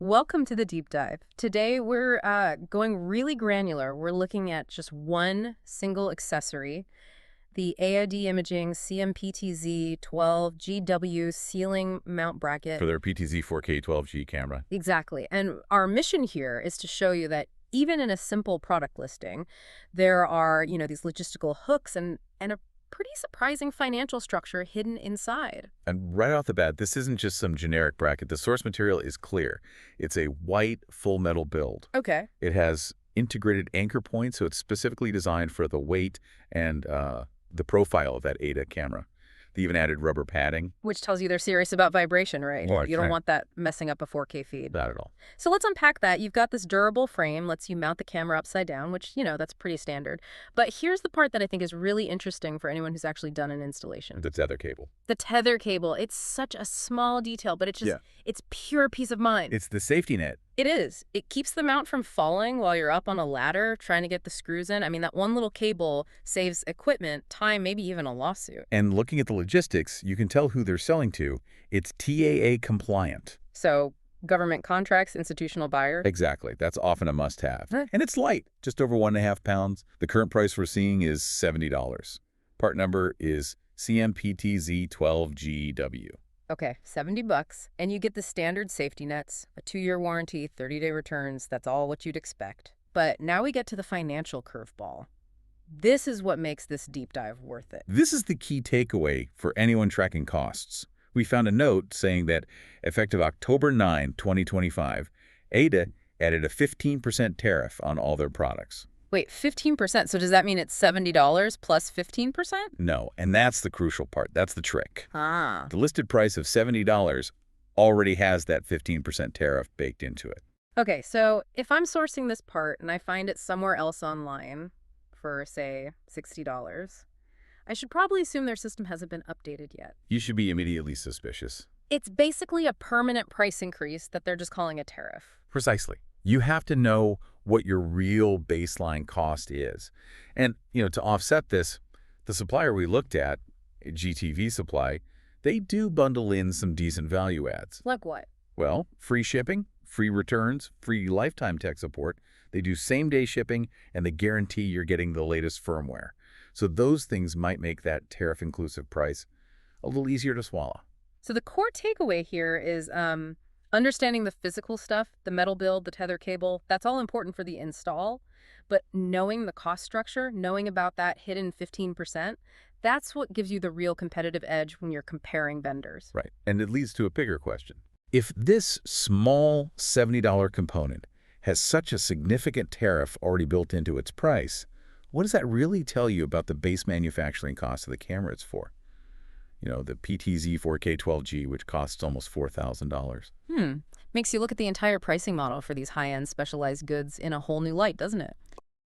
Welcome to the deep dive. Today we're going really granular. We're looking at just one single accessory, the AID Imaging CM-PTZ12G-W ceiling mount bracket. For their PTZ4K12G camera. Exactly. And our mission here is to show you that even in a simple product listing, there are, these logistical hooks and a pretty surprising financial structure hidden inside. And right off the bat, this isn't just some generic bracket. The source material is clear. It's a white full metal build. Okay. It has integrated anchor points, so it's specifically designed for the weight and the profile of that AIDA camera. They even added rubber padding. Which tells you they're serious about vibration, right? Well, You don't want that messing up a 4K feed. Not at all. So let's unpack that. You've got this durable frame, lets you mount the camera upside down, which, that's pretty standard. But here's the part that I think is really interesting for anyone who's actually done an installation. The tether cable. The tether cable. It's such a small detail, but it's pure peace of mind. It's the safety net. It is. It keeps the mount from falling while you're up on a ladder trying to get the screws in. I mean, that one little cable saves equipment, time, maybe even a lawsuit. And looking at the logistics, you can tell who they're selling to. It's TAA compliant. So government contracts, institutional buyers. Exactly. That's often a must-have. Huh. And it's light, just over 1.5 pounds. The current price we're seeing is $70. Part number is CM-PTZ12G-W. Okay, $70, and you get the standard safety nets, a 2-year warranty, 30-day returns. That's all what you'd expect. But now we get to the financial curveball. This is what makes this deep dive worth it. This is the key takeaway for anyone tracking costs. We found a note saying that effective October 9, 2025, AIDA added a 15% tariff on all their products. Wait, 15%? So does that mean it's $70 plus 15%? No, and that's the crucial part. That's the trick. Ah. The listed price of $70 already has that 15% tariff baked into it. Okay, so if I'm sourcing this part and I find it somewhere else online for, say, $60, I should probably assume their system hasn't been updated yet. You should be immediately suspicious. It's basically a permanent price increase that they're just calling a tariff. Precisely. You have to know what your real baseline cost is. And, to offset this, the supplier we looked at, GTV Supply, they do bundle in some decent value adds. Like what? Well, free shipping, free returns, free lifetime tech support. They do same-day shipping, and they guarantee you're getting the latest firmware. So those things might make that tariff-inclusive price a little easier to swallow. So the core takeaway here is understanding the physical stuff, the metal build, the tether cable, that's all important for the install. But knowing the cost structure, knowing about that hidden 15%, that's what gives you the real competitive edge when you're comparing vendors. Right. And it leads to a bigger question. If this small $70 component has such a significant tariff already built into its price, what does that really tell you about the base manufacturing cost of the camera it's for? The PTZ4K12G, which costs almost $4,000. Makes you look at the entire pricing model for these high-end specialized goods in a whole new light, doesn't it?